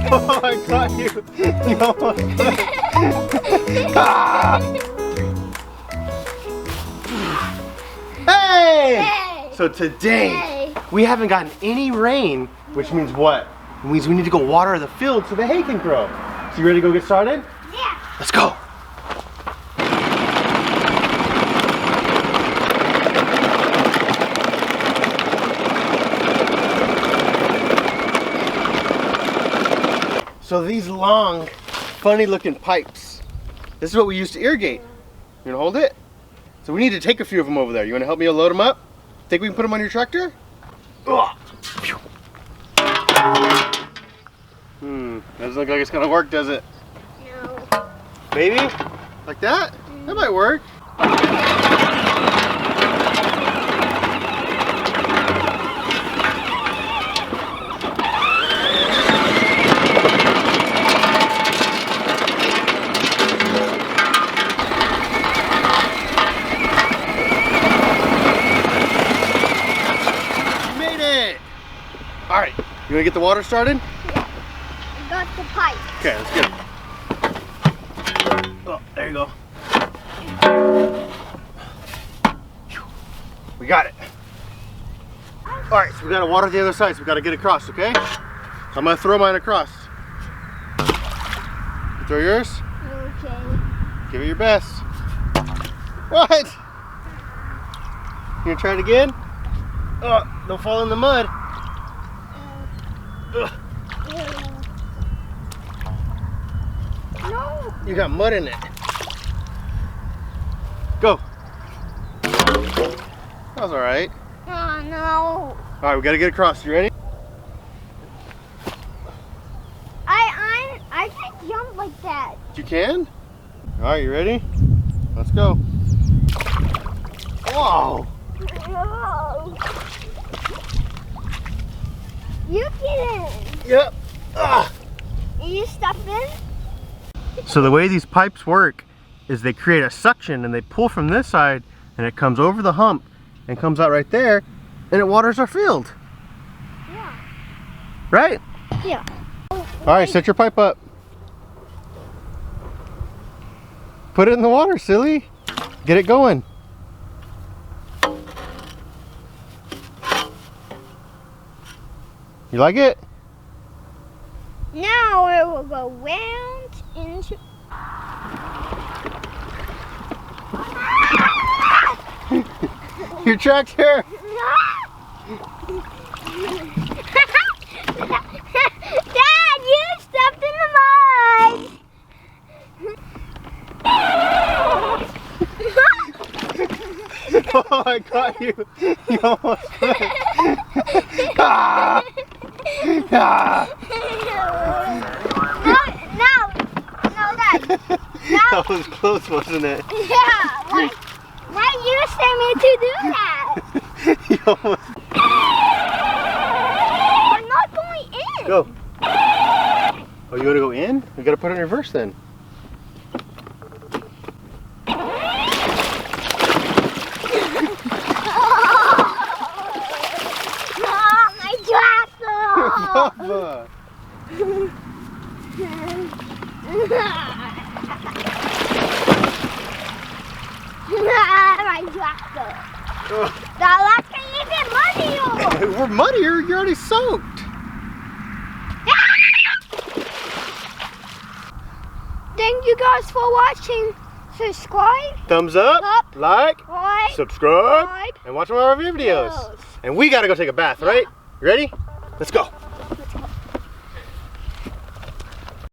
Oh, I got you. You almost got it. Ah! Hey! Hey! So today, Hey! we haven't gotten any rain, which means what? It means we need to go water the field so the hay can grow. So you ready to go get started? Yeah. Let's go. So these long, funny looking pipes, this is what we use to irrigate. You gonna hold it? So we need to take a few of them over there. You wanna help me load them up? Think we can put them on your tractor? Doesn't look like it's gonna work, does it? No. Maybe? Like that? That might work. All right, you wanna get the water started? Yeah. I got the pipe. Okay, let's get it. Oh, there you go. We got it. All right, so we gotta water the other side, so we gotta get across, okay? So I'm gonna throw mine across. You throw yours? Okay. Give it your best. What? You gonna try it again? Oh, don't fall in the mud. No. You got mud in it. Go. That was all right. Oh no. All right, we gotta get across. You ready? I can't jump like that. You can? All right, you ready? Let's go. Whoa. No. You get in. Yep. Ah. You stuff in? So the way these pipes work is they create a suction and they pull from this side and it comes over the hump and comes out right there and it waters our field. Yeah. Right? Yeah. All right, set your pipe up. Put it in the water, silly. Get it going. You like it? Now it will go round into. Your tractor. Dad, you stepped in the mud. Oh, I got you. You almost got it. Ah! Ah! No, Dad. That was close, wasn't it? Yeah, why you sent me to do that? You almost... I'm not going in. Go. Oh, you want to go in? We got to put it in reverse then. My tractor. Papa. My tractor. Now let's get even muddier. We're muddier. You're already soaked. Thank you guys for watching. Subscribe, Thumbs up, like, subscribe, like, and watch more of our videos. And we got to go take a bath, right? You ready? Let's go.